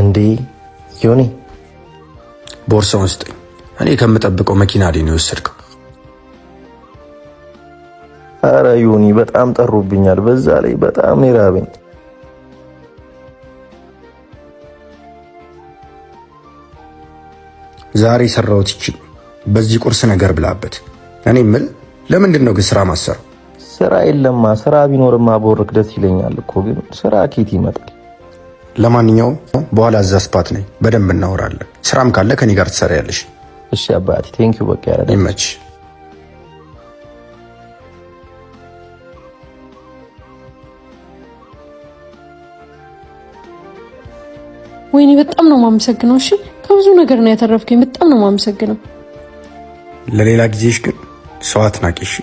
እንዴ ዮኒ ቦርሳውን ስጠኝ። እኔ ከምጠብቀው መኪና ላይ ነው የወሰድከው። አረ ዮኒ በጣም ጠሩብኛል። በዛ ላይ በጣም ይራበኝ። ዛሬ ሰራሁት ይችል በዚህ ቁርስ ነገር ብላበት። እኔ ምን ለምንድን ነው ግን ስራ ማሰራው? ስራ የለማ። ስራ ቢኖርማ ቦርክ ደስ ይለኛል እኮ ግን ስራ ኬት ይመጣል? ለማንኛውም በኋላ እዛ ስፓት ነኝ፣ በደንብ እናወራለን። ስራም ካለ ከኔ ጋር ትሰሪያለሽ። እሺ አባቴ ቴንክ ዩ። በቃ ያረዳ ይመች። ወይኔ በጣም ነው የማመሰግነው። እሺ ከብዙ ነገር ነው ያተረፍከኝ። በጣም ነው የማመሰግነው። ለሌላ ጊዜሽ ግን ሰው አትናቂሽ።